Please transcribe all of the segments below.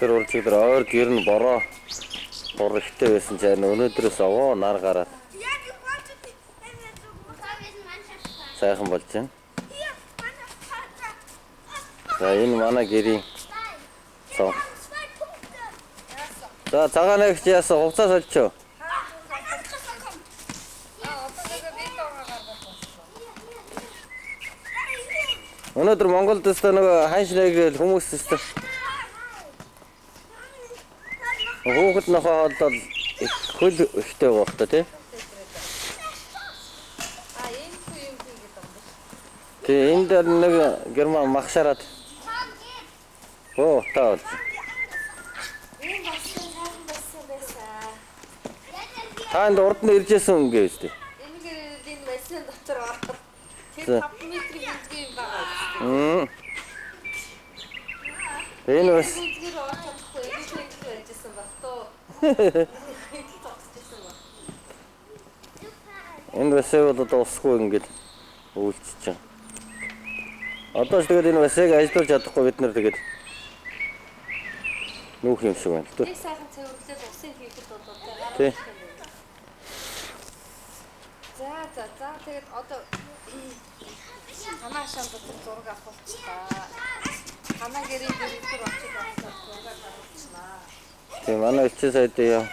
Тэр уржигдэр ойр гэр нь бороо ихтэй байсан ч өнөөдрөөс овоо нар гараад сайхан болж байна. За энэ манай гэрийн цог. За цагаан нэгч яасан хувцас олчоо. Өнөөдөр Монголд өстө нэг ханшныг хүмүүс өстө хүүхэд нөхөө хоолдол хөл ихтэй байх та тий. Тэгээ энэ дээр нэг герман махшараад оо таа. Таанд урд нь иржсэн юм гээ үстэй. Энэ байсан дотор ороход тэр 5 метрийн хэмжээ юм байгаа. Энэ бас энэ вэсэг одоо усгүй ингэж үйлчиж байгаа. Одоо ч тэгээд энэ вэсэг ажиллаж чадахгүй бид нар тэгээд нүүх юм шиг байна л дээ. Нэг сайхан цэвэрлээд усын хийхэд болоо тий. За тэгээд одоо танаа шанд зураг авахчлаа. Танаа гэрийн дөрөвдөр очиж авах зураг авахчлаа. Тий манай элчин сайд яа.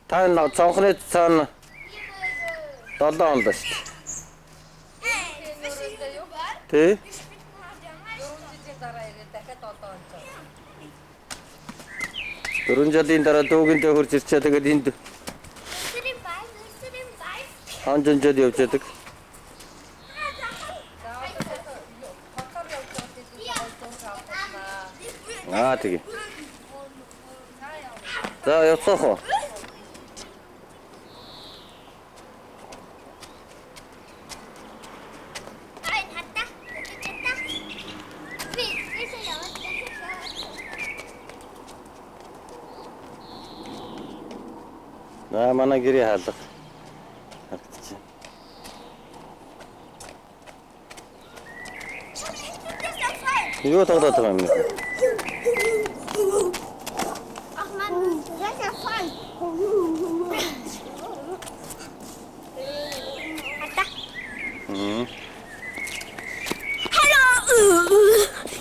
Та цонхны цаана 7 онд шүү дээ. Тий. 4 жилийн дараа ирээд дахиад 7 онд. 4 жилийн дараа дүүгэнтэй хурж ирчээ тэгээд энд ханжанжад явж яадаг. Тэгээ. За явцгаах уу? Манай гэрээ хаалга. Харагдчих. Юу тоглоод байгаа юм бэ? Ах man, das ist voll. Hallo.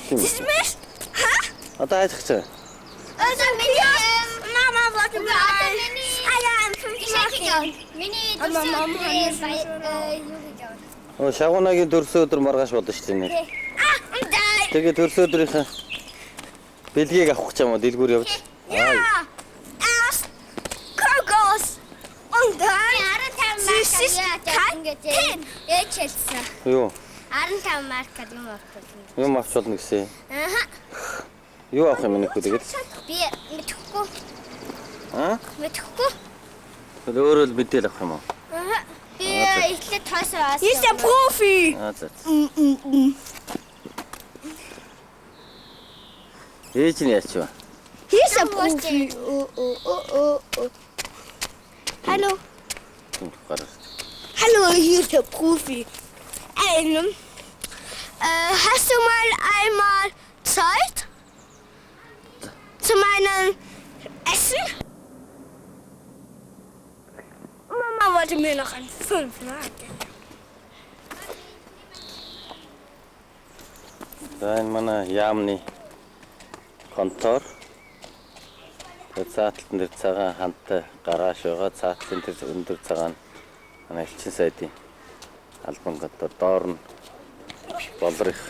Siehst du mich? Hä? Одоо хайчих чаа. Mama wollte mir Eier im 5. Jahr. Оо шагуунагийн төрсөн өдөр маргааш бодно шүү дээ. Тэгээ төрсөн өдрийнхээ бэлгийг авах гэж юм уу? Дэлгүүр явж. Erst Kokos und dann Süßigkeiten. Юу? 15 маркад юм авах. Юм авч болно гэсэн. Юу авах юм нөхөд тэгээд? Би мэдхгүй. Мэдхгүй. Өөрөө л мэдээл авах юм уу? Би ихлэ тойсоо. Hier ist der Profi. За. Ээж нь яач вэ? Hier ist der Profi. Hallo. Hallo, hier ist der Profi. Hast du mal einmal Zeit zu meinem Essen? Mama wollte mir noch ein 5 Mark. За энэ манай яамны контор. Цааталтан дээр цагаан хантай гарааш байгаа. Цаатлын тэр өндөр цагаан манай элчин сайдын албан контор доор нь болрих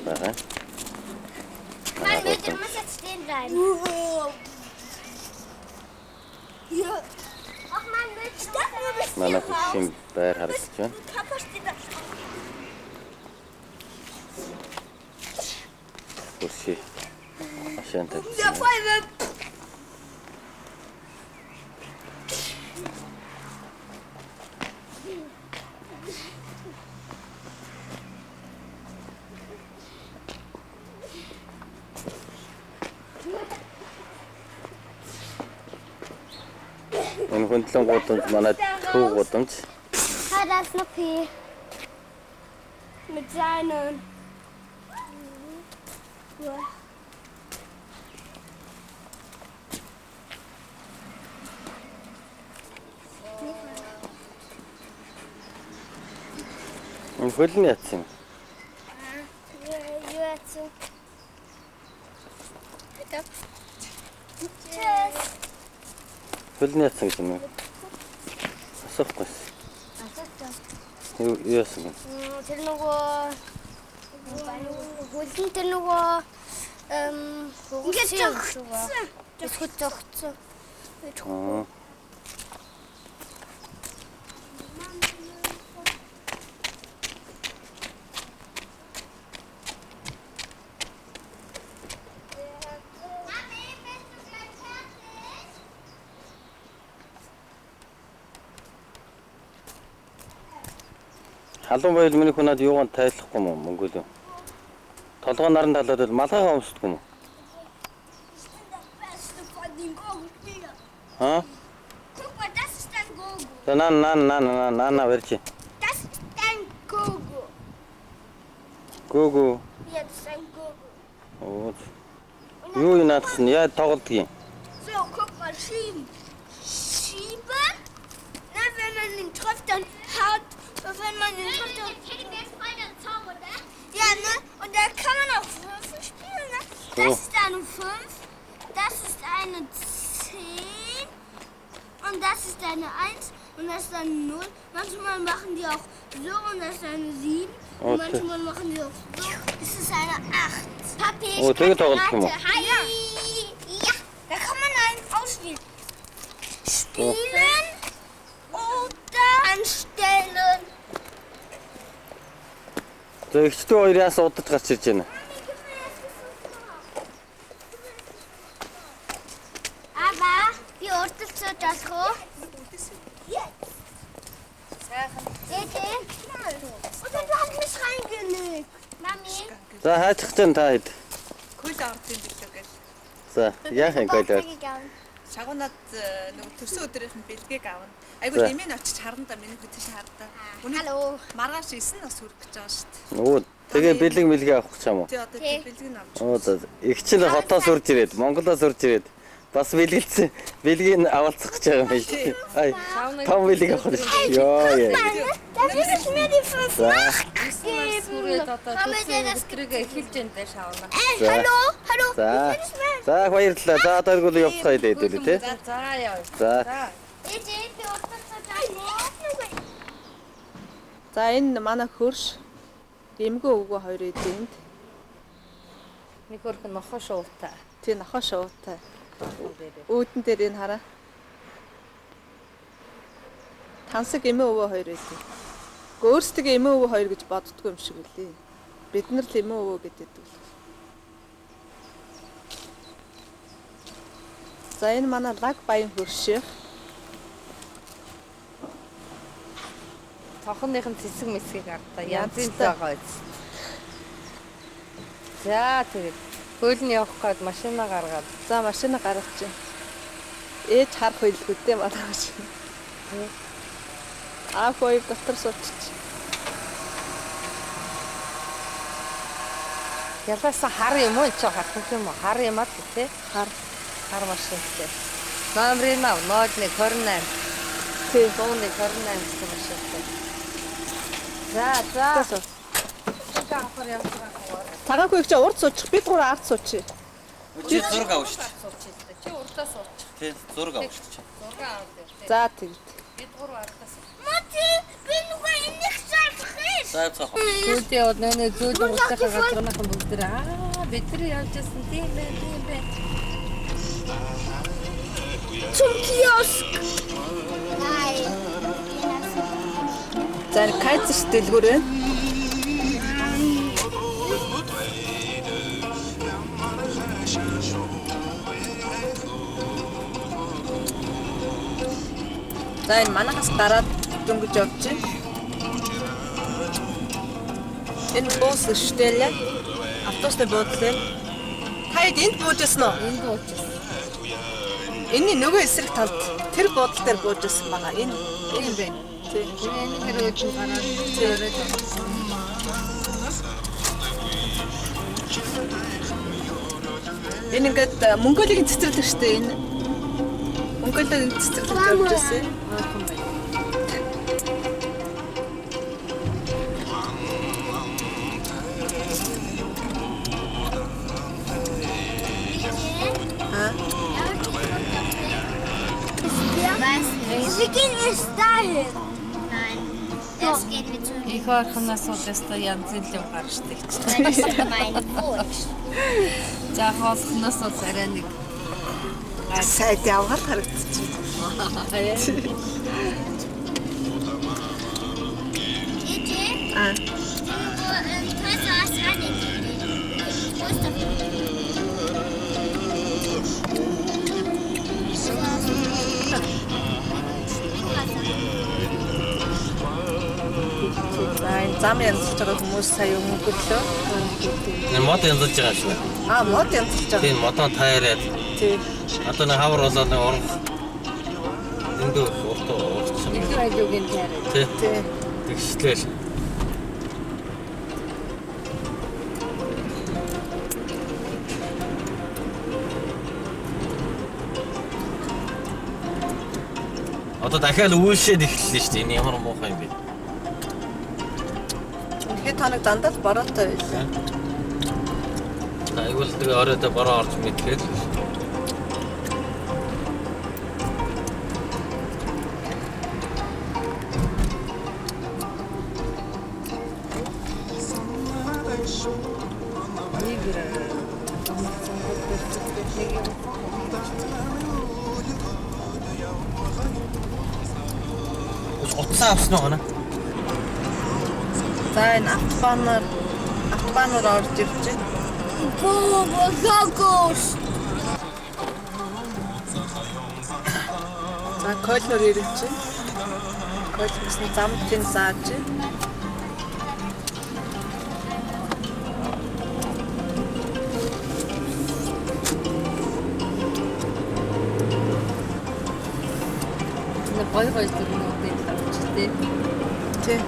байгаа. Nein, du musst jetzt stehen bleiben. Ach man, Манай хөшийн байр харагдаж байна. Хөший машин тавьсан. Энэ хөндлөн гуудамж манай Түүх гудамж. Da ist eine P. Mit seinen. Энэ хөлн яц юм. Юэцу. Tschüss. Хөлн яц гэж юм. Асуухгүй. Юу яасан? Тэр нөгөө хөлн тэр нөгөө ингэж зогцсон. Тэсгүүд зогцсон. Халуун баял миний хүнад юугаар тайлахгүй юм мөнгө л. Толгой наран талаад бол малгайгаа өмсдөг юм уу? Ha? Guck mal, das ist dein Gogo. На, верчи. Das ist dein Gogo. Гүгү. Ja, das ist ein Gogo. Оо. Юу юм наадсан? Яа тоглодгийг? So, guck mal, schieben. Schieben? Na, wenn man ihn trifft, dann haut. Wenn man ihn trifft, dann. Der ist voll der Zaum, oder? Ja, ne? Und da kann man auch Würfel spielen, ne? Das ist eine 5. Das ist eine 10. Und das ist eine 1. Und das ist eine 0. Manchmal machen die auch so und das ist eine 7. Und manchmal machen die auch so. Das ist eine 8. Papi, ich kann Karate. Hi. Ja, da kann man einen auswählen. Spielen oder anstellen. За ихчдээ хоёр яас удаж гарч ирж байна. Aber wie ordnest du das hoch? Und dann hat mich reingelegt. Mami. За хайчих чинь та хэд. Хөл ордын билүү гэж. За яах юм гэлээ. Шагуунаад нөгөө төрсөн өдрийнх нь бэлгийг авна. Айгуу нэмэн очиж харна да миний хөтөш хардаа. Hallo. Маргааш 9 нас хүрэх гэж байгаа шүү дээ. Нөгөө тэгээ бэлэг мэлгээ авах гэж юм уу? Тий одоо тий бэлгийг нь авч. Оо за их чинь хотоос урж ирээд, Монголоос урж ирээд бас бэлгэлцэн бэлгийг авалцах гэж байгаа юм байна шүү. Ай. Том бэлэг авах гэж. Ёо яа. Da muss ich mir die 5 Сүрээд одоо төсөө өдрийг эхэлж энэ дэш авна. Hallo, hallo. За. За баярлалаа. За одоо эргүүл явцгаая дээдүүлээ тий. За яа. За. Wie ordnest du das hoch? За энэ манай хөрш эмгөө өвгөө хоёр эдэнд. Нэг хөрх нохоо шуутай. Тий нохоо шуутай. Үүдэн дээр энэ хараа. Тансаг эмээ өвөө хоёр эдэнд. Өөрсдөө эмээ өвөө хоёр гэж боддгоо юм шиг үлээ. Бид нар л эмээ өвөө гэдэг. За энэ манай лаг баян хөрш. Тохоныхын цэцэг мэсгийг ардаа янзын заагаа үз. За тэгээд хөөлн явах гээд машина гаргаад. За машина гаргачих. Ээж харах байлгүй дээ малгаш. Хөөе доктор суучих. Ялаасаа хар юм уу чи харах юм уу? Хар юм аа тий? Хар машинтай. Номрын 01 28. Тий. 128 гэх машинтай. За. Цагаагүй их чи урд суучих. Бид гурав ард суучих. Чи зураг авах шүү дээ. Чи урдаас сууч. Тий, зураг авах шүү дээ. Зураг аваад дээ. За тэгт. Бид гурав ардаас. Matti, bin du nicht so frisch? За цаах. Зүйдээ од нэ зүйдээ устгахаа газарнахын бүгд тэр бид тэр явжсэн тийм бэ. Zum Kiosk. Nein. За кайцш дэлгүүр байна. За энэ манахаас гараад дөнгөж явж байна. Энэ бус штэлээ. Автобустай буудлаа. Таад энд буужсэн уу? Энд уучсан. Энийн нөгөө эсрэг талд тэр буудлын дээр буужсэн байгаа. Энэ юм байна. Тийм. Энэ хэрэг өчиг гараад зөөрөөд Энэ ингээд Монголын цэцэрлэг шүү дээ энэ. Монголын цэцэрлэг явж байсан. Wir gehen jetzt dahin. Nein, erst gehen wir zu их орхоноос удаа янз бүрийн гарчдаг ч. Das ist mein Wunsch. За хоолхоноос арай нэг Сайд яваад харагдчих. Gigi, Аа. kannst du was rein? Wo ist der? За энэ зам янзлж байгаа хүмүүс сая өнгөрлөө. Мод янзлж байгаа шүү. Аа мод янзлж байгаа. Тийм модоо таараад. Тийм. Одоо нэг хавар болоод нэг урах. Эндөө уртаа урчих юм. нэг хажуугийн таараа. Тий. Тийм. Тэгшлээ. Одоо дахиад үйлшээд эхэллээ шүү дээ. Энэ ямар муухай юм бэ? Үнэхээр та нэг дандаа л бороотой байлаа. Айгуул тэгээ оройдоо бороо орж мэдгээд. Утсаа авсан уу гэнэ? За энэ автобанаар орж ирж байна. Gogos. За Койлнор ирж байна. Койлнос нь замтын зааж байна. Гой гой төрнүүдийг тавьчихтэй. Тийм.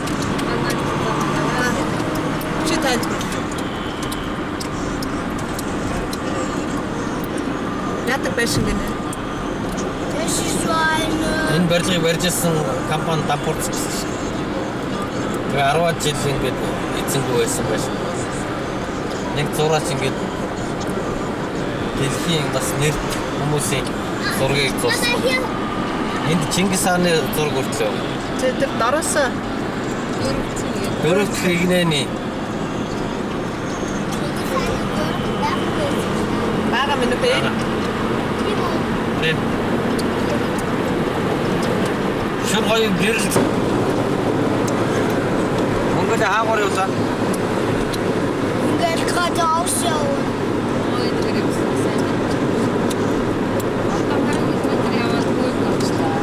Чи танд яадаг байсан гэнэ? Das ist so eine. Энэ барилгыг барьжсэн компани Дампурц гэсэн шүү. Тэгээ 10 жил ингээд эзэнгүй байсан байж. Нэг зураач ингээд дэлхийн бас нэр хүмүүсийн зургийг зурсан. Энд Чингис хааны зураг өртлөө. Тэр дороосоо Дөрөвт хигнэний бага минь бэ? Nen. Шүр гоё гэрэл. Монгол хаагуур явсан. Ich gerade ausschauen. Ой тэрийг сайн. Одоо харин метр яваад хөөж авчлаа.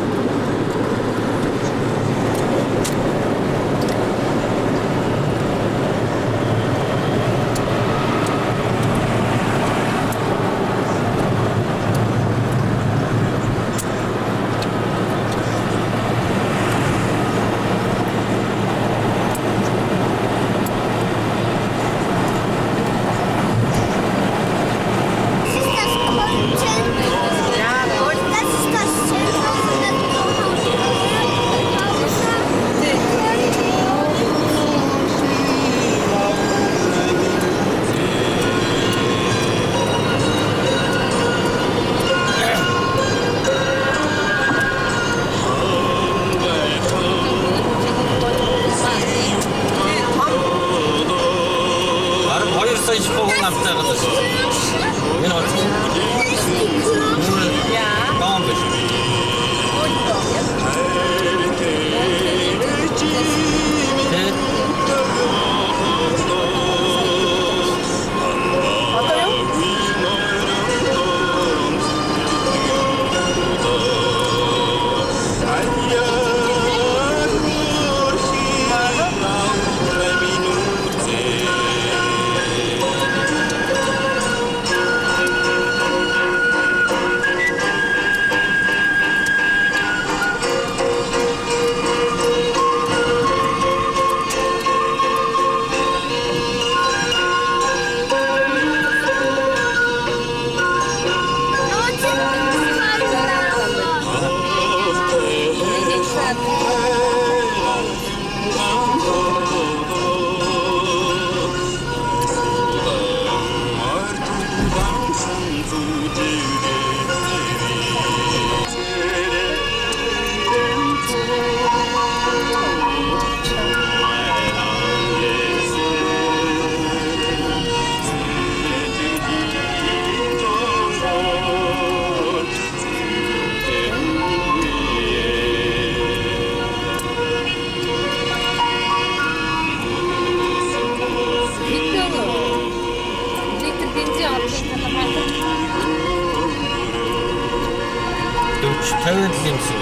50 юм шиг.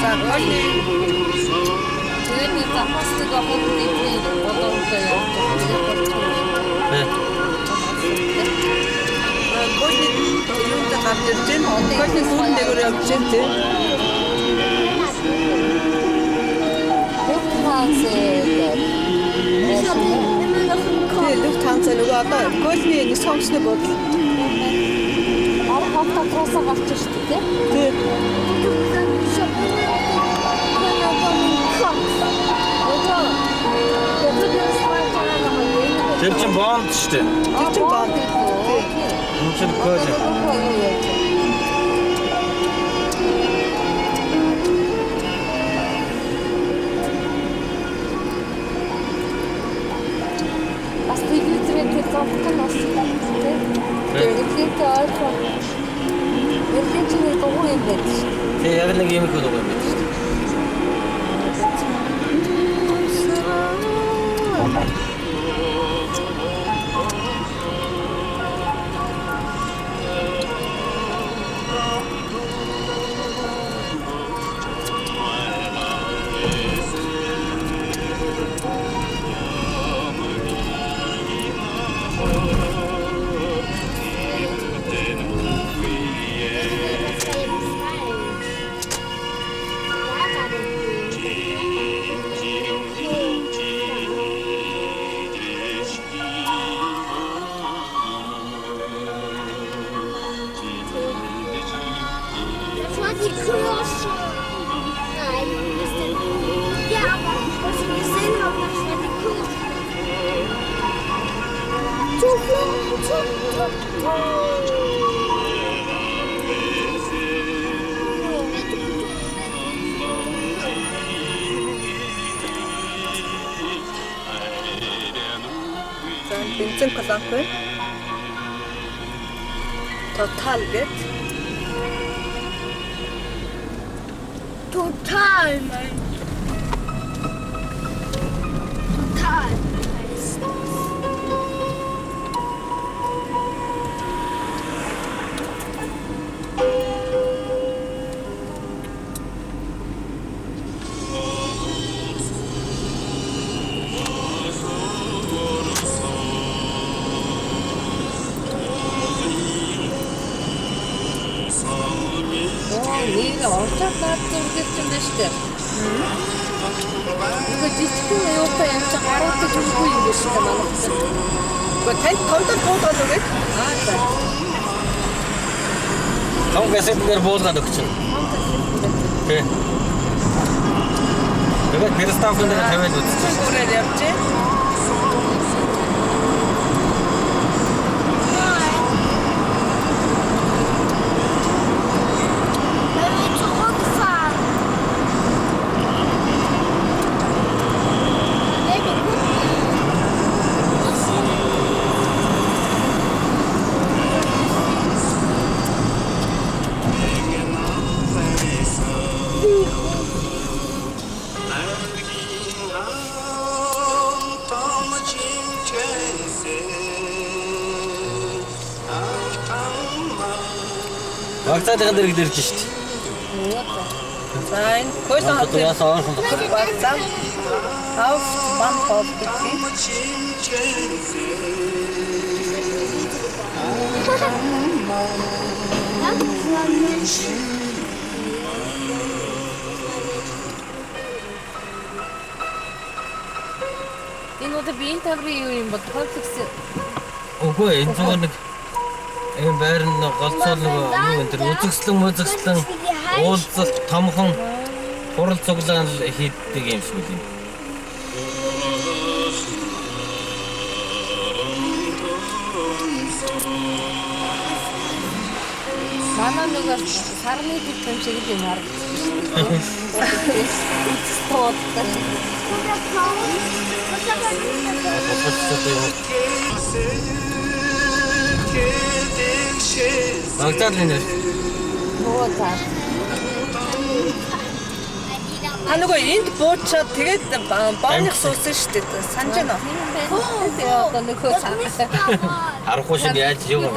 За гойны Тэгээд нэг замстыг авах гэдэг бодолтой явж байгаа. гойны юунд гарч ирж байна. Гойны бүр нэгөр явж байна тий. Тэгээ Люфтханза нөгөө одоо гойны нэг сонгосны бодол. Хавтаа тусаа гарч ирсэн тий. Тий. Тэр чинь бонд шүү дээ. Тэр чинь бод. Энэ чинь код. Бас телевизээр тэр зовхон бас тий. Тэгээд ойлцоо. Эрдэнэ чинь дуу юм байна шүү. Тэг яг нэг юм их дуу юм байна шүү. Бензин колонкой. Total get. Total, Mann. Total. Нэг орчуулаад зүрхэж юм шүү дээ. Ингээ жижигхэн юутай юм чи гаруудтай зүрхгүй юм биш үү манай. Гэхдээ танд томдол буудгаад өгөөд. За. Том кассетээр буулгаад өгч. Тэ. Тэгээд переставкын дээр тавиад үзчихсэн. Бүрээр явжээ. Багцаагийн дэрэг дэрж шít. За энэ койлон хот Яасан орхон. багцаа. Хаус бан хот гэх. Энэ удаа биеийн таврын юу юм бол комплекс. Үгүй энэ зүгээр нэг энэ байр нь голцоо нэг юу энэ төр үзэгслэн уулзалт томхон хурал цуглаан хийдэг юм шиг үү. Манай нэг сарны юм шиг юм харагдсан. Тооттой. Багцаал нэр. Оо за. Та Та нөгөө энд буучаад тэгээд бооных суусан шүү дээ. Санаж байна уу? Тэгээ одоо нөхөө цаасаа. Харахгүй шиг яаж юу юм.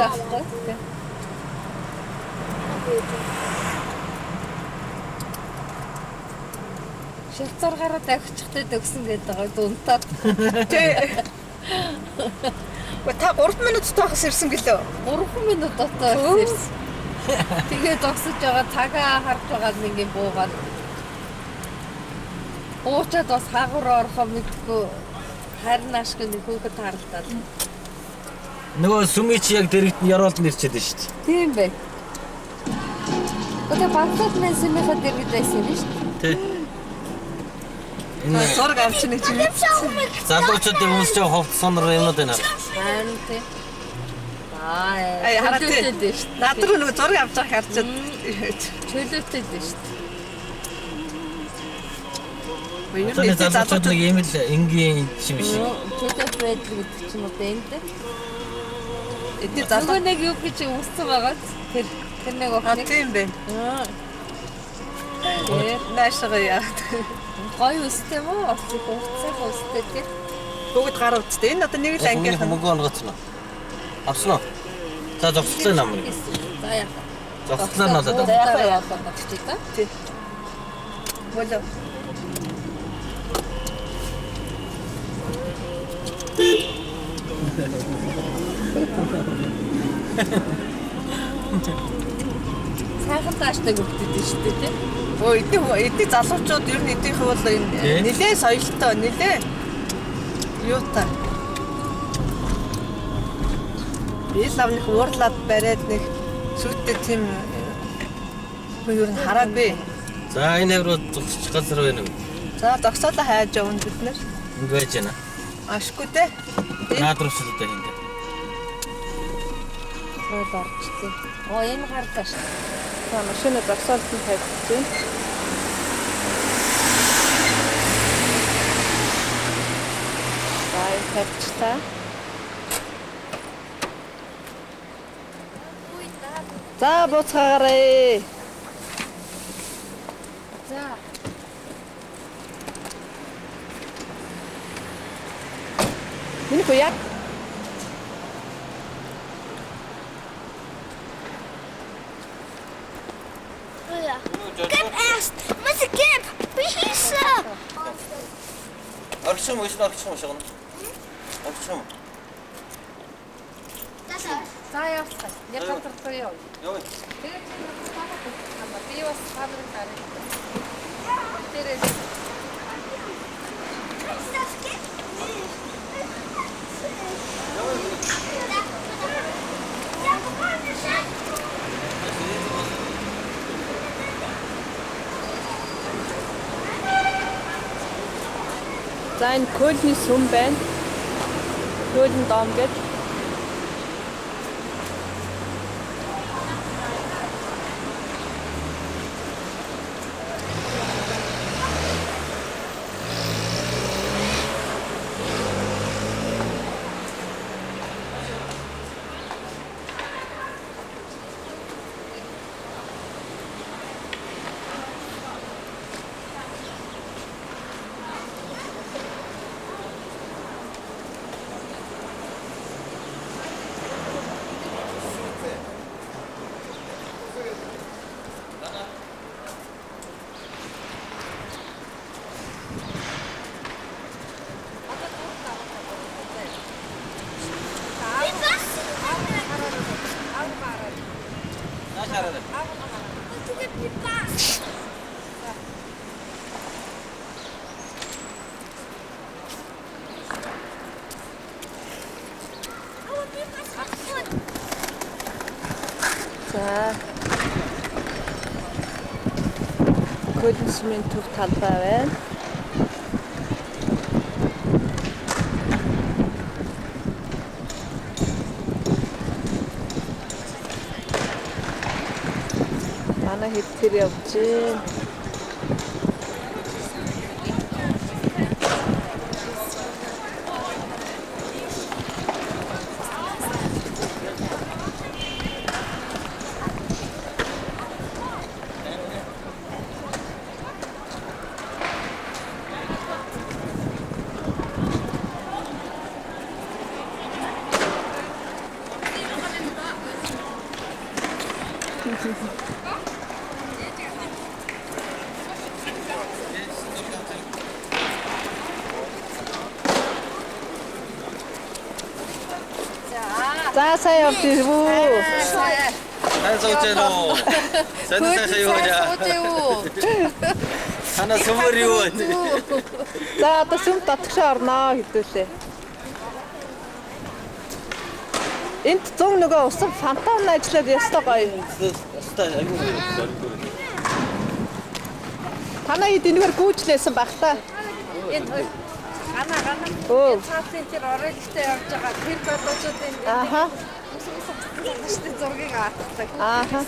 Шилцургаараа давхичтай төгсөн гэдэг байгаа дунтаад. Тэ. Та 3 минут таахаас ирсэн гэлөө. 3 минут дотор ирсэн. Тэгээ зогсож байгаа цагаа харж байгаа нэг юм буугаад. Уучаад бас хаагур орохоо мэдгүй харин ашиг нэг хүүхэд харалтаад. Нөгөө сүмич яг дэрэгт нь яроолд нэрчээд байна шүү дээ. Тийм бай. Одоо банкнот нэсэмэхэд дэргэд байсан юм шүү дээ. Тэ. Энэ Зураг авч нэг чинь. залуучуудын хүмүүс ч ховд сонор юмнууд байна. Харин тийм. Хараад тий. Наад руу нөгөө зураг авч байгааг харчаад Чөлөөтэй дээ шүү дээ. Тэр залуучууд нэг юм л энгийн юм шиг. Чөлөөт байдал гэдэг чинь одоо энэ дээ. эдний залуу Нөгөө нэг юу гэж үүссэн байгаа. Тэр нэг охин. тийм бэ. Тэр Наашгаа яа. гоё үстэй мó? Оцсон үстэй тий. Бүгд гар утстай. Энэ одоо нэг л ангийнх нь. Мөнгө онгоцно. Авсан уу? За зогслоо нам. За яа. Зогслоо нь болоод. Яа болчихчих та. Тий. Болоо. Сайхан тааштай өгдөг шүү дээ тий. Эдний залуучууд ер нь эднийх бол нэлээ соёлтой, нэлээ юутай. Би лавных уурлаад бариад нэг шүттэй тийм ер нь хараагүй. За энэ руу зогсчих газар байна уу? За зогсоолоо хайж явна бид нэр. Энд байж байна. Ашгүй те. Наад руу шилдэ хинт. Рол орчтой. Энэ гарлаа шүү. За машина зогсоолтод тавьчих чинь. За тавьчихлаа. За буцаагаарай. За. Миний гояа. Gib erst! Muss ich gib! Behisse! Орчин мөс орчин мөс гэнэ. Орчин. За явах. Яг гадар руу яв. Йоо. Тэгээд би бас хаврын дараа. Тэрээ За энэ Көлний сүм байна. Көлн дом гэдэг. За. Көлний сүмийн төв талбай байна. Манай хэд тэр явж байна. За сайн явж ирвүү. Сайн сууж байна уу? Сайн юу вэ? Хана сүмөр юу вэ? За одоо сүм татгшаа орноо хэдүүлээ. Энд 100 нөгөө усан фонтан ажиллаад ястаа гоё. Танаа хэд энэгээр гүйжлээсэн баг та. Гана. Оо. Цаасан тэр оройгтой явж байгаа. Тэр бодоочдын Ааха. Тэштэй зургийг авдаг. Ааха.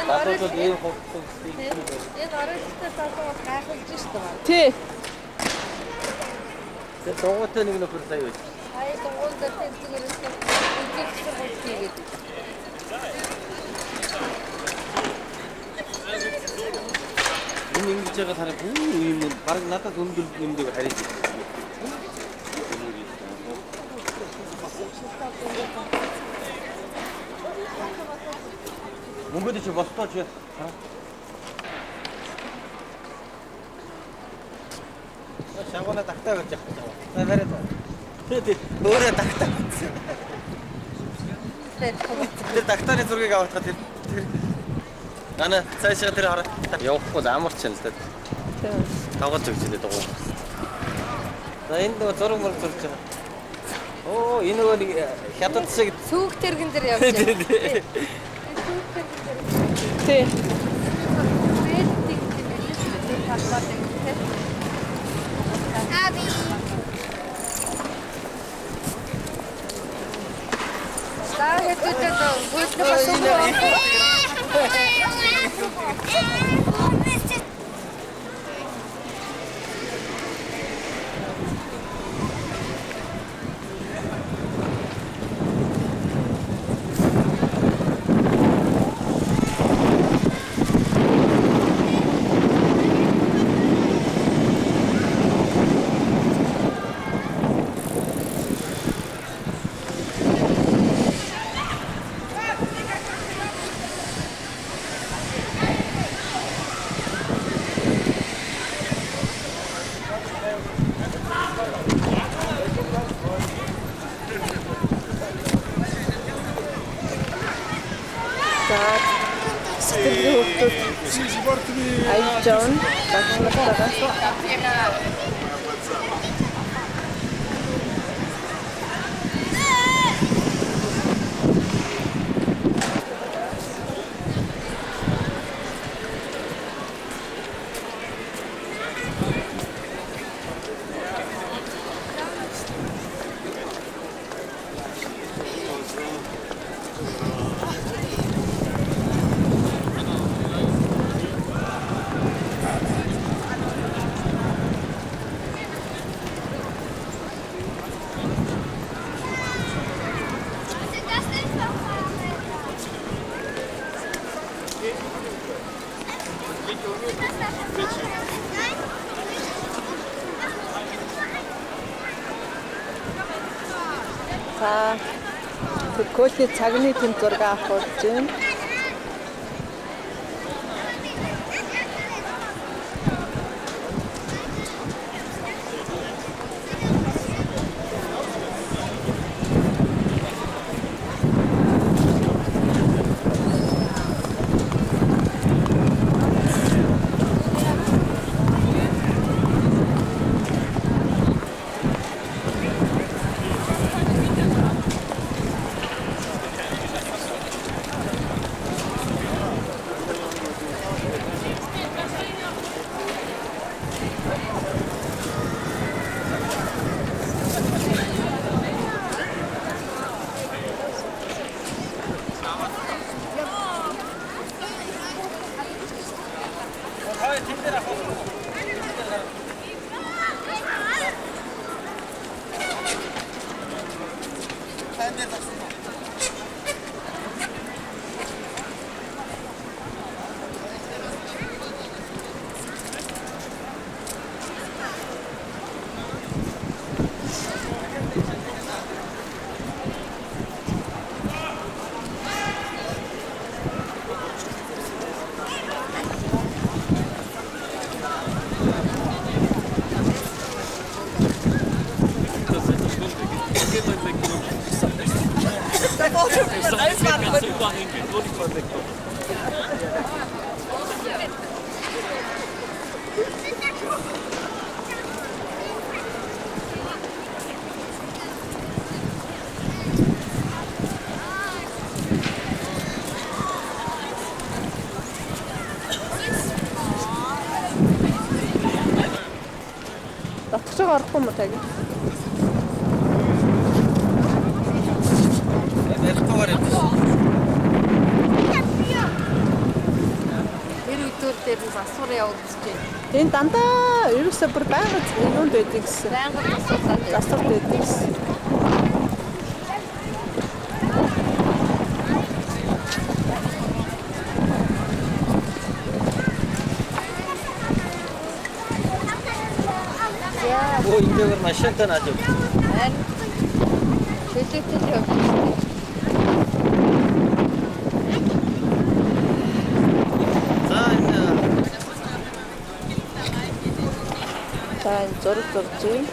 Бадуудад ийм ховцсон. Энэ оройгтой залуу гайхалж штэ. Тий. Тэр дугуйтай нэг нөхөр сая байж. Хай дугуй дээр тэнцгэрээс үзэгдсэн болтгийг. Энэ ингэж байгаа тарай юм баг надад өндөр юмдаг хариж байна. Мөнгөд чи бостооч яа. Шангона тагтаа гэж яах вэ? Барай таа. Тэ өөрөө тагтаа. Тэр тагтааны зургийг авах тэр Ана цаашаа тэр хараа. Явахгүй амарч юм л дээ. Тийм. Тавгаж өгч дээ дугуй. За энэ нөгөө зураг мөр зурж байгаа. Оо энэ нөгөө нэг хятад шиг Сүүх тэргэн дээр явж байгаа. Тий. Аби. Стаа хэдүүдэд гүйцэтгэх юм. Ай Джон багшлахтайгаа. За Көлний цагны тэм зураг авах болж байна. Татчих орохгүй юм таг. Ярихгүйгээр юм биш. Тэр өдөр дээр нь засвар явуулж байна. Энэ дандаа ерөөсөө бүр байгаад юунд байдаг гэсэн. Байнга засварлаад байна. Засварт байдаг гэсэн. Оо энэ машинтай наад юу? Харин төлөвтэй явж. За энэ зураг зурж юм.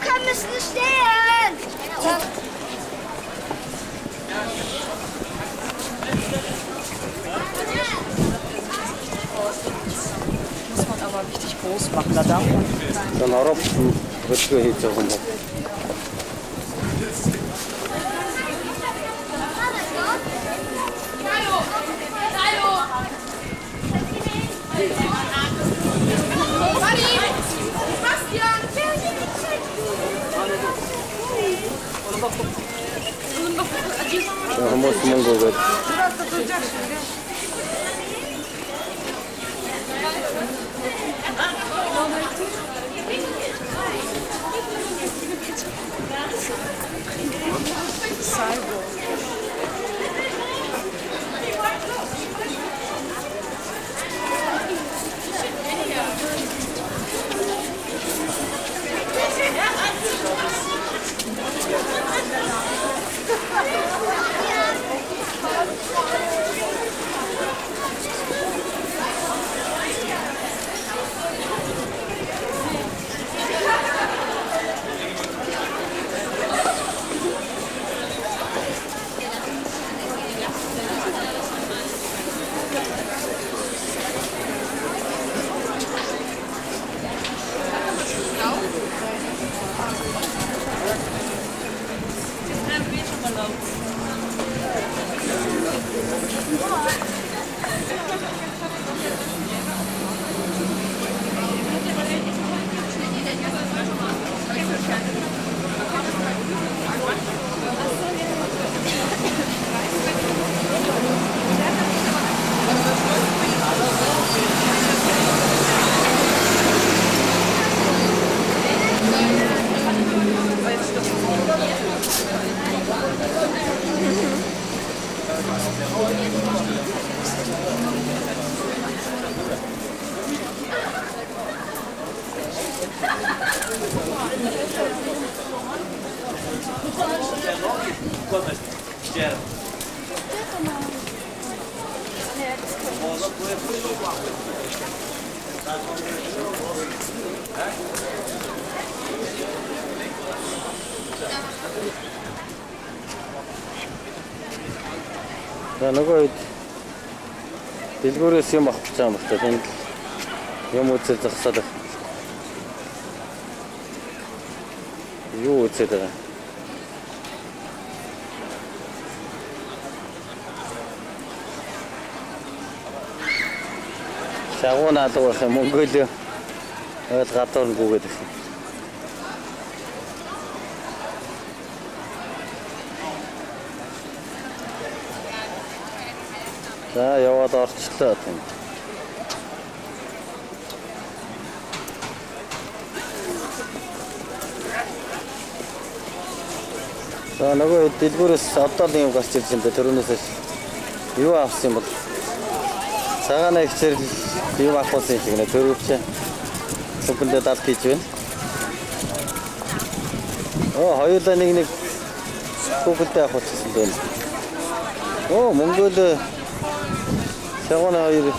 Komm, müssen stehen! Muss man aber richtig groß machen, da darf man. Dann Europfen wird hier so rum. Хүмүүс мөнгө өгөөд. За нөгөө хэд дэлгүүрээс юм авах гэж байгаа юм байна. Тэнд юм үзэл зогсоод байна. Юу үзээд байгаа? Шагуун алга байх юм Монголио ойл гадуур нь гүгээд байна. За яваад орчлоо тийм. За нөгөө дэлгүүрээс одоо л юм гарч ирж байна даа. Төрөнөөс юу авсан юм бол цагаана ихчээр юм авахсан юм шиг нэ төрөвч. Сүмбэндээ дал хийж байна. Хоёулаа нэг хүүхэлдээ авахсан байна. Монгол цагаана хоёр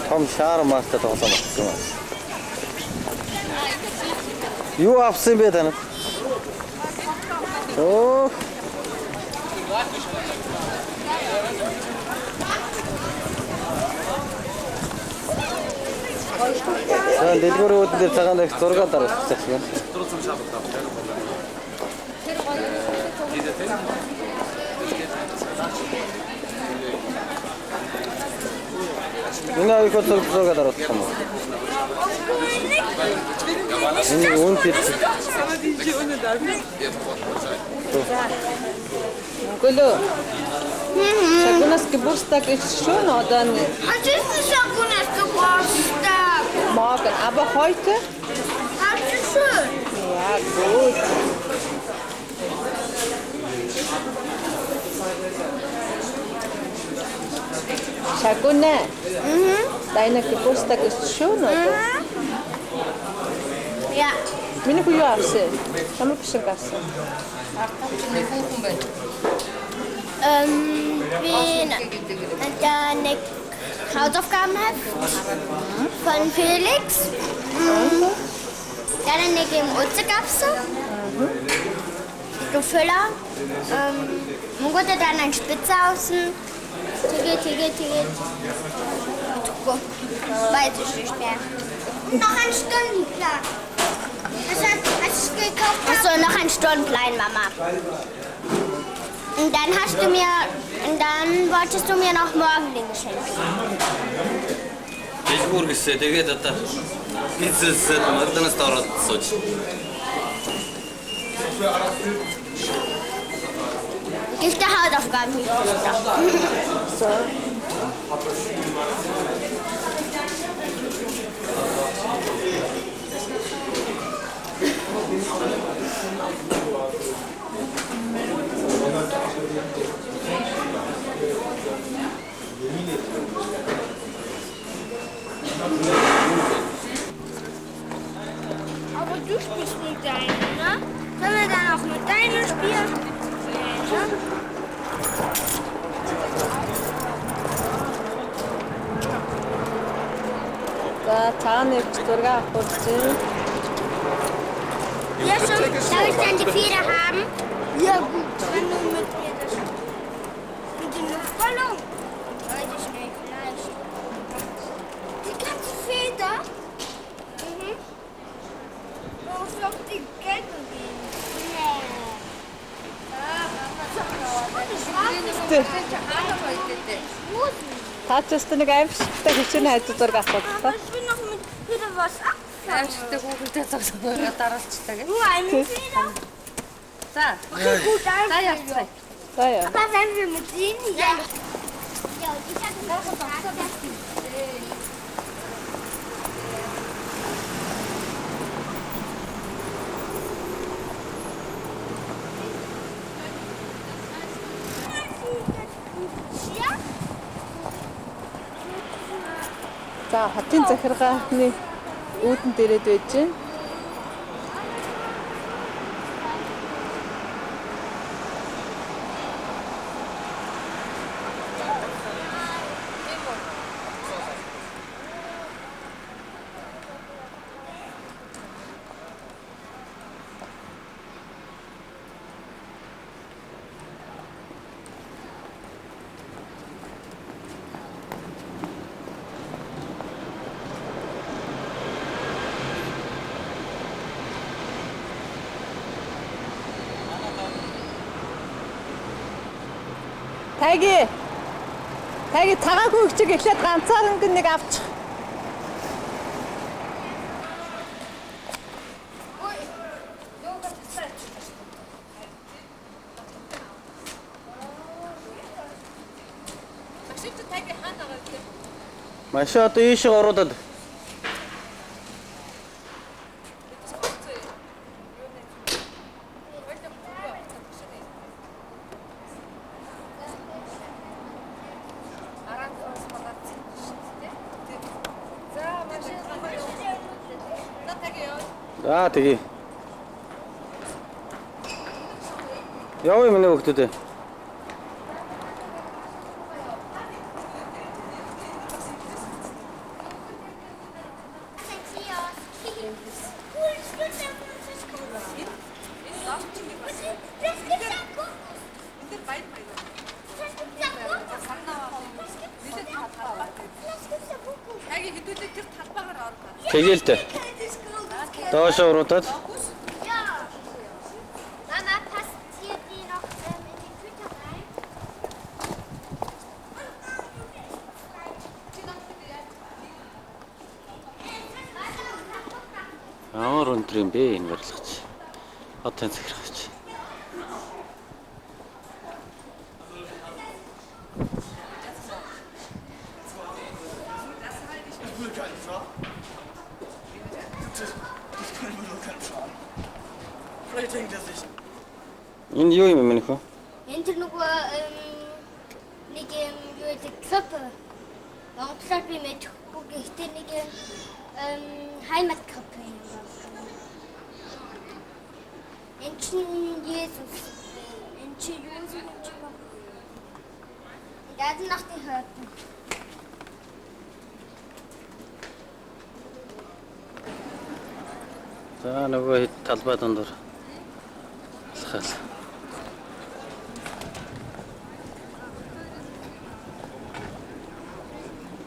том шаар маастаа тоглоом авсан юм. Юу авсан бэ танад? За дэлгүүрүүд дээр цагаан их зураг дараалсан юм. Энэ их зураг дараалсан юм. Энэ үнэтэй. Монголио. Шагунаас гибурстаг шүү нодон. А чи шагунаас гибурстаг. Morgen, aber heute? Heute schön. Ja, gut. Shaguna. Deine Geburtstag ist schön, oder? Ja. Миний хүү юу авсан? Ямар бишиг авсан? Dann Hausaufgabenheft von Felix. Dann eine Urzekapse. Du Füller. Wurde dann ein Spitze außen. Ticket. Weiß ich nicht mehr. Noch ein Stundenplan. Das hast du gekauft. Achso, noch ein Stundenplan, Mama. Und dann wolltest du mir noch morgen den Geschenk geben. Дэлгүүр гэсэн. Тэгээд одоо эцэсэд мөрдөнөөс ороод сууж. Ist der Hausaufgaben nicht So. Aber du spielst mit deinen, ne? Sollen wir dann auch mit deinen spielen? Ja. За тааны зураг авчихсан. Ja, schon. Darf ich dann die Feder haben? Ja gut, wenn du mit mir das mit dem Luftballon. Weiß ich nicht, vielleicht. Die ganze Feder? Wo soll die gelbe gehen? Таачсан нэг аимшигтай хичээн хайж зураг авчихсан. Aber ich will noch mit wieder was abfangen. Nur eine Feder? Okay, gut, also. За яа. Aber wenn wir mit denen ja. Ja, und ich habe gefragt, dass die За хотын захиргааны үүдэн дээрээд байж байна. Таги цагаагүй хчиг эхлээд ганцаар нэг авчих. Маш одоо ийшээ оруулаад. За тэгээ. Явъя миний хөлтөдөө. Тэгэл дээ. Доош уруудаад. Mama, passt hier die noch in die Tüte rein? Амар өндөр юм бэ энэ барилгач. Одоо захиргач. Энэ юу юм бэ минийхөө? Энд нөгөө нэг юм юу гэдэг клуб. Монголоор би мэдхгүй гэхдээ нэг Heimatclub юм байна. Энд чинь Jesus. Энд чинь Jesus юм чинь. Дад нахты хат. За нөгөө талбай дондор. Алхаал.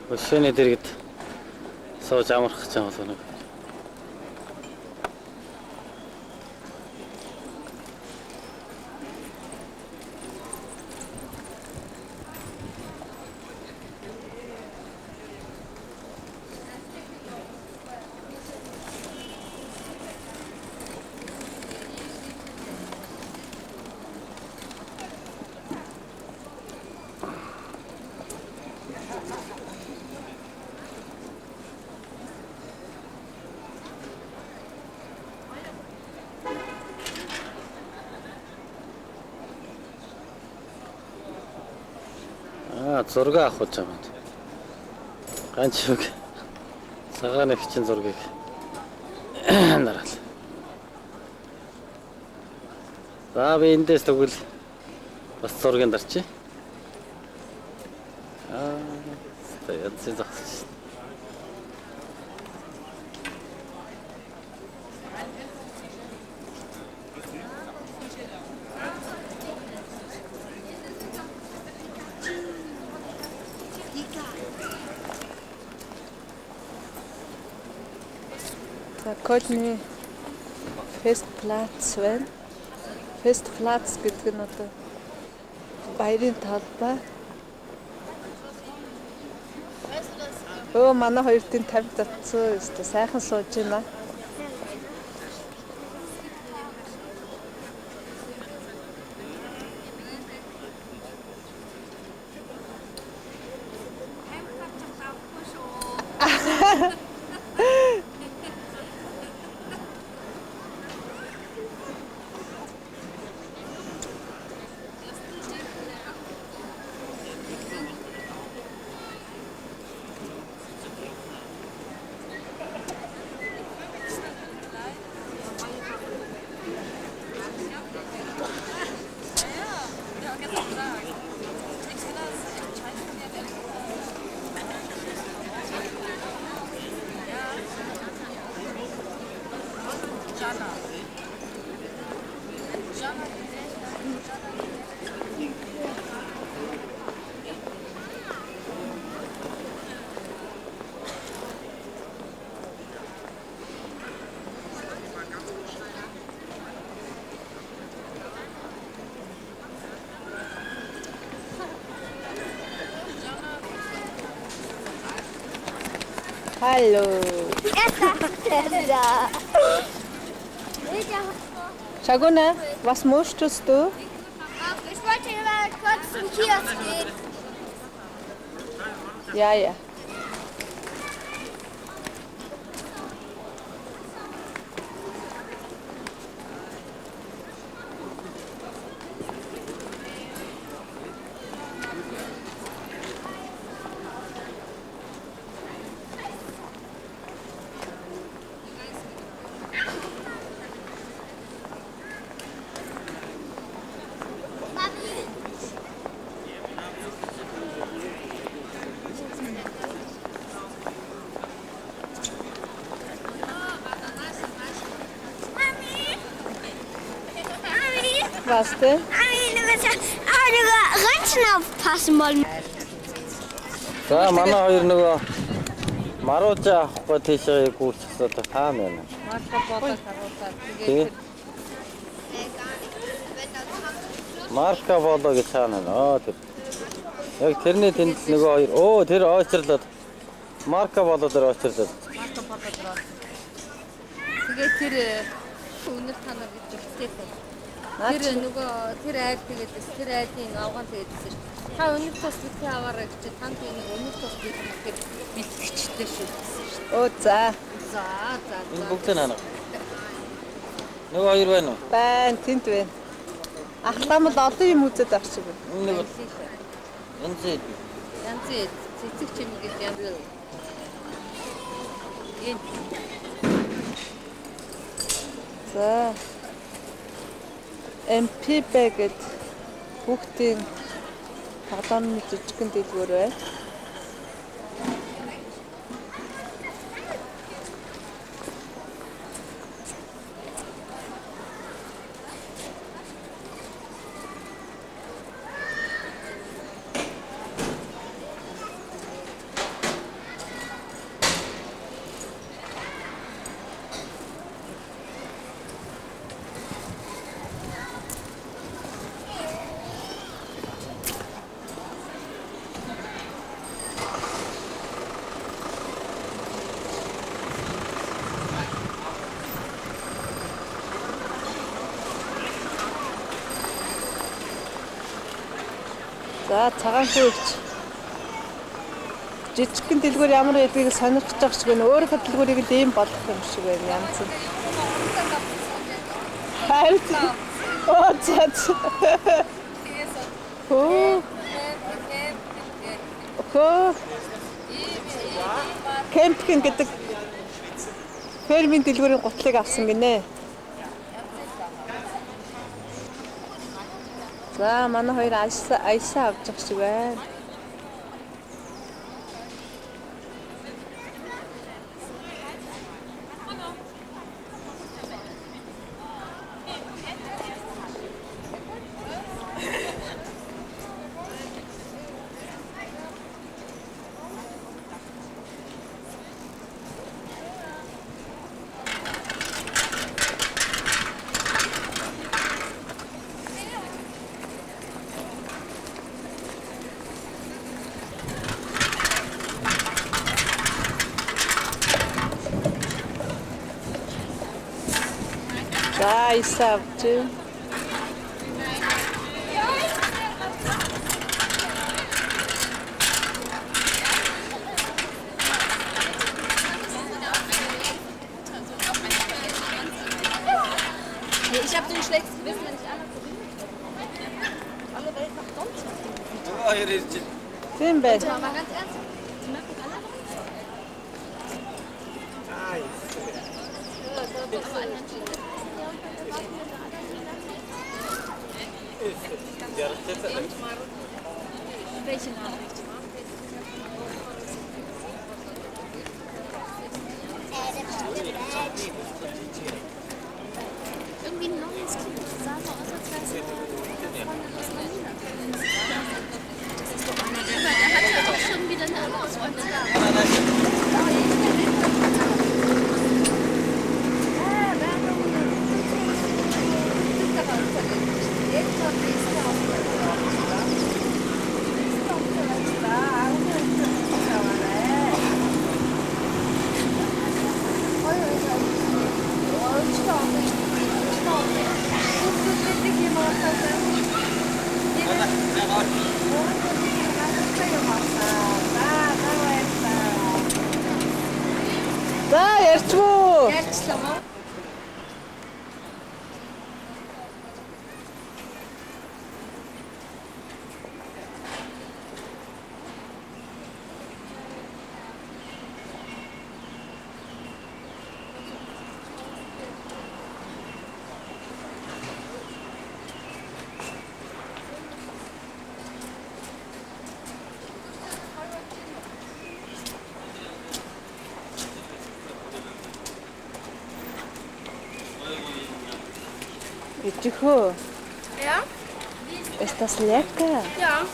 Өшөөний дэргэд сууж амарх гэж байгаа болов уу? Зураг авах гэж байгаа юм. Ганц үг. Цагааны хчин зургийг нараал. За би эндээс тэгвэл бас зургийг дарчи. Ядсан зогсож. Кодны Festplatz байна. Festplatz гэдэг нь одоо баярын талбай. Манай хоёр тийм 50 татсан өстө сайхан сууж байна. Hallo. Shaguna, was möchtest du? Ich wollte mal kurz zum Kiosk gehen. Ja, ja. Was denn? Ганцхан авсан бол За манай хоёр нөгөө марууж авахгүй тийшээ гүйчихсээ таа мэн. Марка бодож харуулаад Тий. тэгээд Марка болоо гэж цаана. Тэр. Яг тэрний тэнд нөгөө хоёр. Тэр очирлаад. Марка болоо дээр очирлаад. марка бодож роо. Тэгээд тэр өнөр танаар гэж хэлсэн. Тэр нөгөө тэр айл тэгээд тэр айлын авгаан тэгээд шүү. Та өнөр тус битгий аваарай гэж танд энэ өнөр тус битгий битгэжтэй шүү. За. За. Энэ бүгд нь хана. Нөгөө хоёр байна уу? Байна, тэнд байна. Ахтамд олон юм үзээд авч шиг байна. Энэ нэг энэ зээ. Янз цэцэг чимгээд янз. За. MP бэгэд хүүхдийн тоглоомны жижигхэн дэлгүүр байна. За цагаан хөөч. Жижигхэн дэлгүүр ямар байдгийг сонирхож байгаа шиг байна. Өөрөө дэлгүүрийг л ийм болгох юм шиг байна янз нь. Хайрт. Кемпинг гэдэг фермийн дэлгүүрийн гутлыг авсан гинэ. За манай хоёр айсаа авч явах шиг байна. За айсаа авч. Ich habe so ein schlechtes Gewissen, wenn ich einmal alle Welt nach Dortmund. Тийм байна. Aber ganz ernsthaft, sie machen alle welche Nachricht? Irgendwie ein neues Kind. Das sah so aus, als wäre es aus Manila. Das ist doch einer der hat ja auch schon wieder eine Herausforderung da. За ярьчгүй. Ярьчлаа мó. Ичихөө. Ja? Ist das lecker? Ja.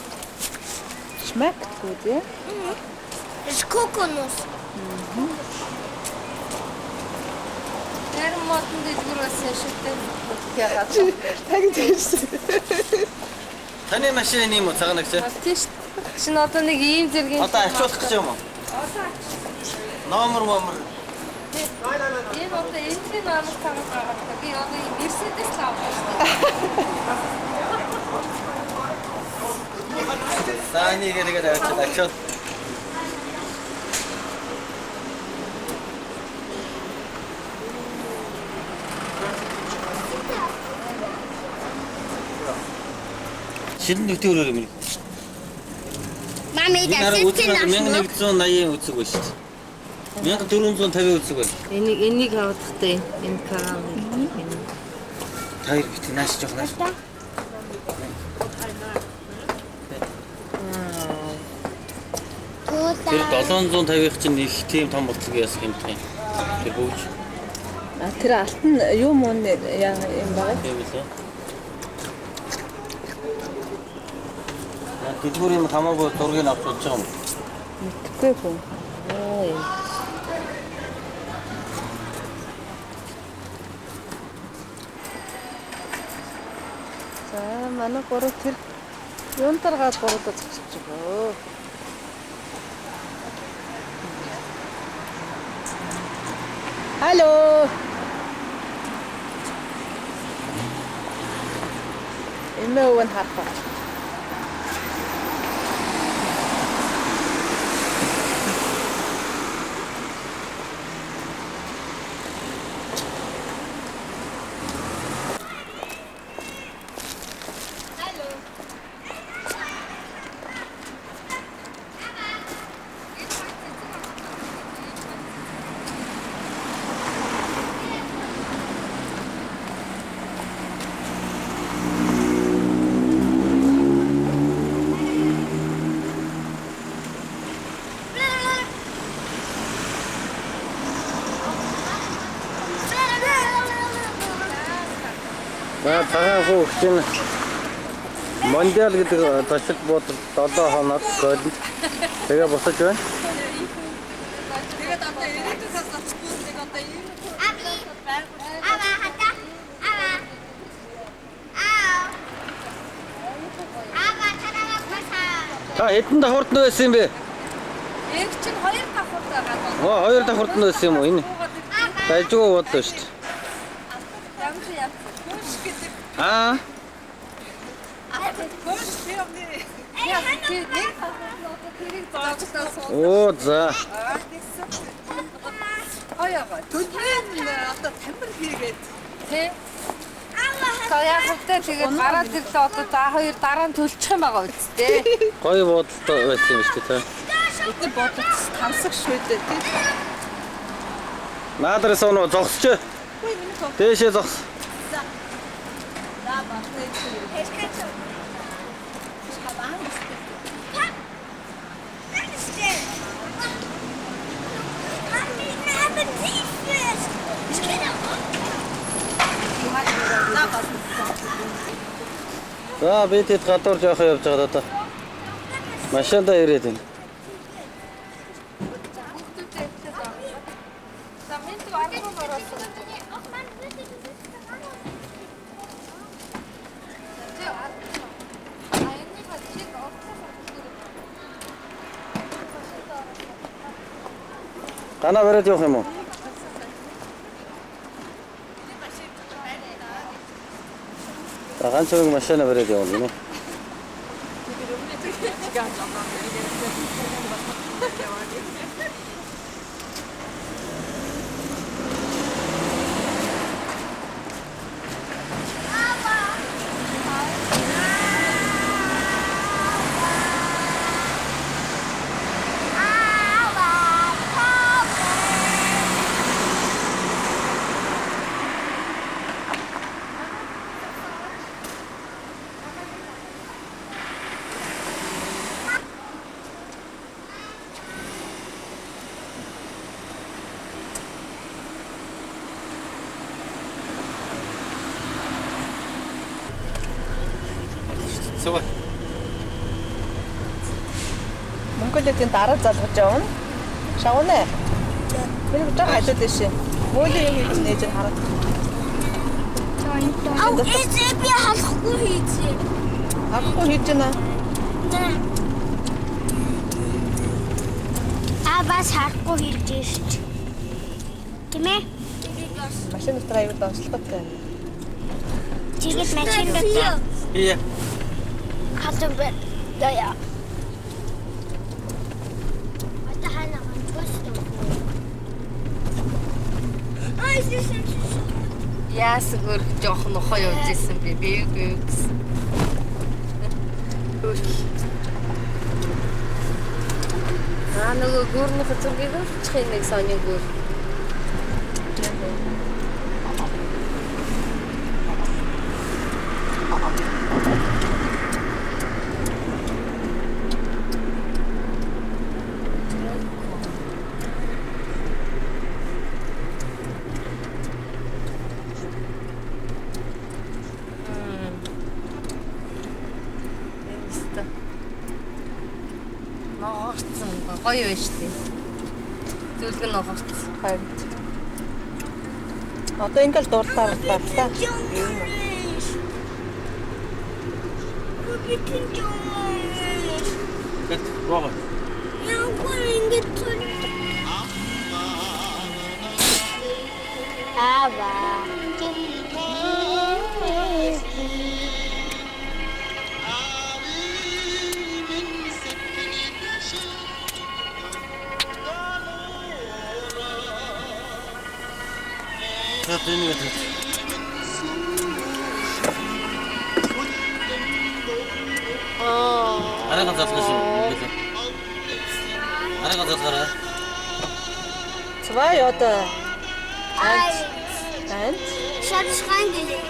Schmeckt gut, ja? Das ist Kokosnuss. Тэр модон дэдгүүрээс шигтэй. Таг тийш. Таны машин юм уу цагаанагч? Тийш. Шинэ одоо нэг ийм зэргийн. Одоо ачуулах гэж юм уу? Номер. Энэ одоо энэний номер цагаас байгаа. Би одоо Mercedes авах шүү дээ. Сааны гэдэг ачаад. Шилэн дэвтэр өрөө юм. Mami, das Хараа ist үзэх die нь Nacht. 1180 үзэг ба шүү дээ. 1450 үзэг байна. Энийг авахдагтай энэ караа. Таяр бит нааш жоох нааш. Тэр 750-ыг чинь их тийм том бодлого ясах юм тийм. Тэр бөөж. Тэр алтан юу мөн яа юм байгаа? Тийм үлээ. Дэдгүүр юм хамаагүй зургийг авч болж байгаа юм. Мэдхгүй хүн. За манай гурав тэр юунтаргаад гуравдаа зогсож байгаа. Алло. Эмээгэн харах. За цагаан хүү чинь Мондиал гэдэг ташил бодол 7 хоног гоолд. Тэгээ босож байна. Тэгээд одоо электрикээс авчихгүй нэг одоо ийм Та хэдэн давхурд нь байсан юм бэ? яг чинь 2 давхар байгаа. Оо 2 давхурд нь байсан юм уу энэ? Дайжгүй бодлоо шүү дээ. Аа. Оо за. Аяга төлөвийн одоо тамир хийгээд Тэ. За яг хөтэ тэгээд гараад ирлээ одоо за хоёр дараа нь төлчих юм байгаа үсттэй. Гоё бодолтой байсан юм шүү дээ. эдгээр бодож тансаг швэдээ тийм. Наадрас оноо зогсч. Дээшээ зогс. За би тэд гадуур жоох явж байгаа одоо. Машиндаа ирээд байна. Танаа бариад явах юм уу? За ганцхан машина бариад явна гинэ. Сувай. Монголын дараа залгаж явна. Шавна. Тэр гэж хажууд дэшээ. Мөлийн юм хийж нээж хараад. Эзээ би халахгүй хийжээ. Агахгүй хийж байна. Бас харахгүй хийжээ шүү дээ. Тийм ээ? Машин дотор аягүй доошлоготой. Чигэд машин дотор. Iya. Хатан бай. Дая. Ата хана гонцгоостой. Ай сэсэн. Яасгөр жоохон нохоо явж исэн би бийгүй гэсэн. Нөгөө гүрнөх зургийг авчих нэг сони гүр. Гоё байна шүү дээ. Зүлг нь ногоорцсон. Харин. Одоо ингээл дуртаар татлаа. Гэт гоо. Яа ингэж тул. Ава. Это не это. Арага задлаа. Арага задлаа. Zwei oder Eins. eins? Ich habe es reingelegt.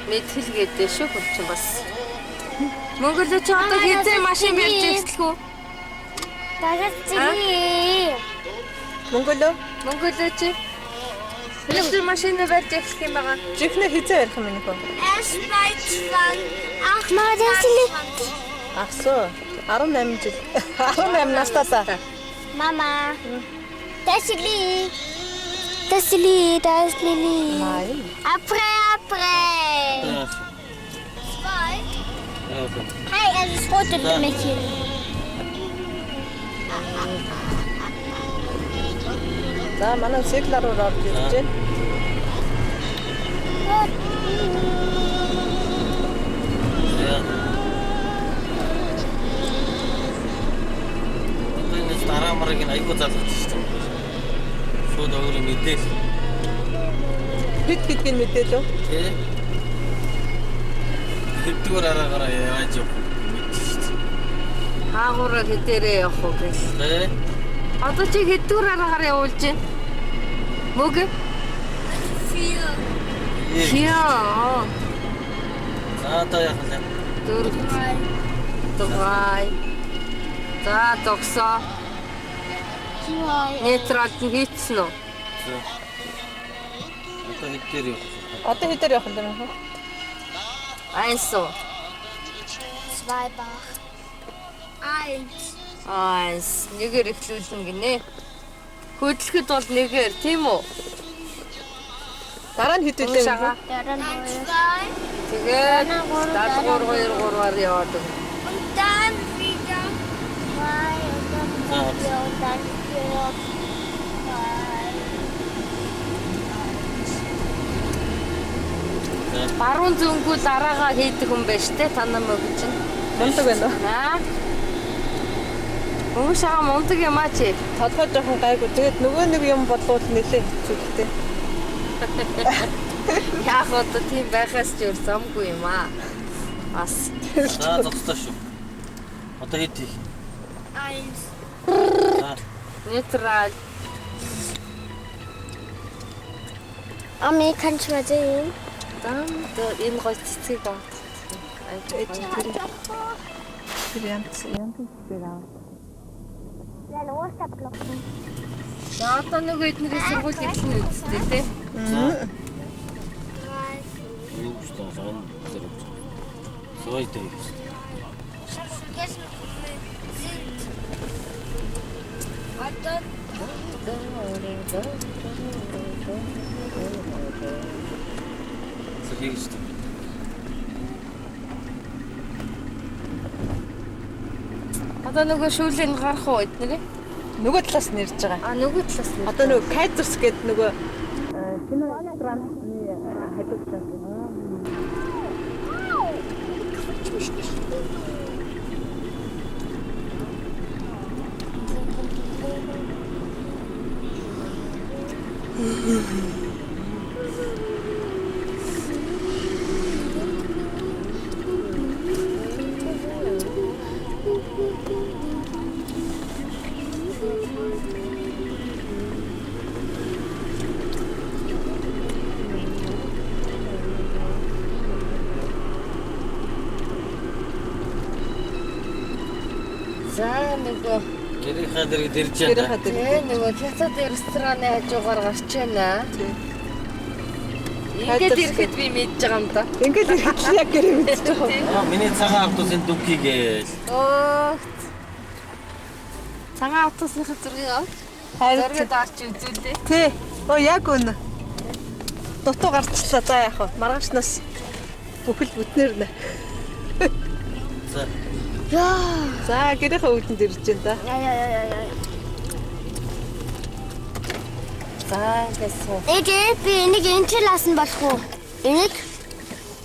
Мэд хэлгээдээ шүү хурчин бас. Монголд ч одоо хизээ машин барьж ирсэн үү? Дагацчи. Монголоо чи хизээ машин барьж ирэх юм байгаа. чихнэ хизээ ярих юм нөхөө. Erst bei 2. Ach, Madeleine. Ах суу 18 жил. 18 настай та. Mama. Das ist Lili. Das ist Lili. Das ist Lili. Nein. Après. Ja. Zwei. Ja, okay. Hey, es ist rote Mädchen. За манай циклаар орж ирж байна. Ja. Энэ дараа марыг айгуу залгаж шүү дээ. Шууд өөр мэдээл. Хит гэдгийг мэдээлөө. Тэ. Хэдгээр араагаараа яаж явах вэ? Хаагуура хитээрээ явах уу гэж. Тэ. Одоо чи хэдгээр араагаар явуулж байна? Мөг? 4. Яа. За одоо яах вэ? 4. Тухай. За тогсоо. Нетрат хийцэн үү? Одоо хэдгээр явах вэ? Одоо хэдээр явах юм бэ нөхөө? Айсо. Zweibach. 1. Айс. Нэгээр эхлүүлнэ гинэ. Хөдлөхөд бол нэгээр тийм үү? Дараа нь хэд үлээ юм бэ? Dann 2. Тэгээд 73 яваад байна. Und dann wieder 2 und dann 4 und dann 4. Баруун зөнгүү дараагаа хийдэг хүн байж тээ та намайг гэж чинь. Мундаг байна уу? Аа. Өөшөө мундаг юм аа чи. Толгой жоохон гайгүй. Тэгээд нөгөө нэг юм болвол нэлээ хэцүүтэй. Яг одоо тийм байхаас ч өөр замгүй юм аа. Бас. За зогслоо шүү. Одоо хэд их? 1. За. Нейтрал. Ами kannst du mal sehen? Дан энэ гой цэцгийг авах. Тэр янз цэцэг аа. Ein Osterblocken. За одоо нөгөө эднэрийн сургууль ирсэн үстэй тий. Юу ч тоо сон зэрэг. Сойтой. Vergessen sind. Und dann Сахиж шүү. Одоо нөгөө шүүлэн гарах уу эднэрийн? Нөгөө талаас нь ирж байгаа. А нөгөө талаас нь. Одоо нөгөө Kaiser's гэдэг нөгөө кино рестораны хажуу талаас. За нөгөө Гэрийнхаа дэрэг дэрж Тэр байна. хадаа. тий нөгөө Кяцад рестораны хажуугаар гарч байна. Ингээд ирэхэд би мэдж байгаа юм да. Ингээд ирэхдээ яг гэрээ мэдчихэж байгаа. Миний цагаан автобусын дүнхий гээл. Оо. Цагаан автобусныхаа зургийг авах. Харин Зургийг даарч үзүүлээ. тий. Оо яг үнэ. Дутуу гарчлаа за яах вэ? Маргаашнаас бүхэл бүтнээр нэ. За. За гэрийнхээ өвдөнд ирж байна да. Ja. За ингээс Би энийг энэч лаасан болох уу? Энийг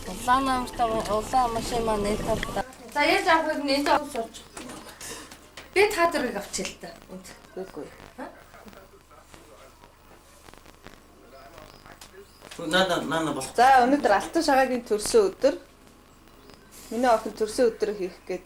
улаан намартай улаан машин маань энэ тавта. За яаж авах вэ? Энд авч сууж. Би та дөрвийг авчил та. Үгүй. Нана болох. За өнөөдөр Алтан шагагийн төрсөн өдөр. Миний охин төрсөн өдрөө хийх гээд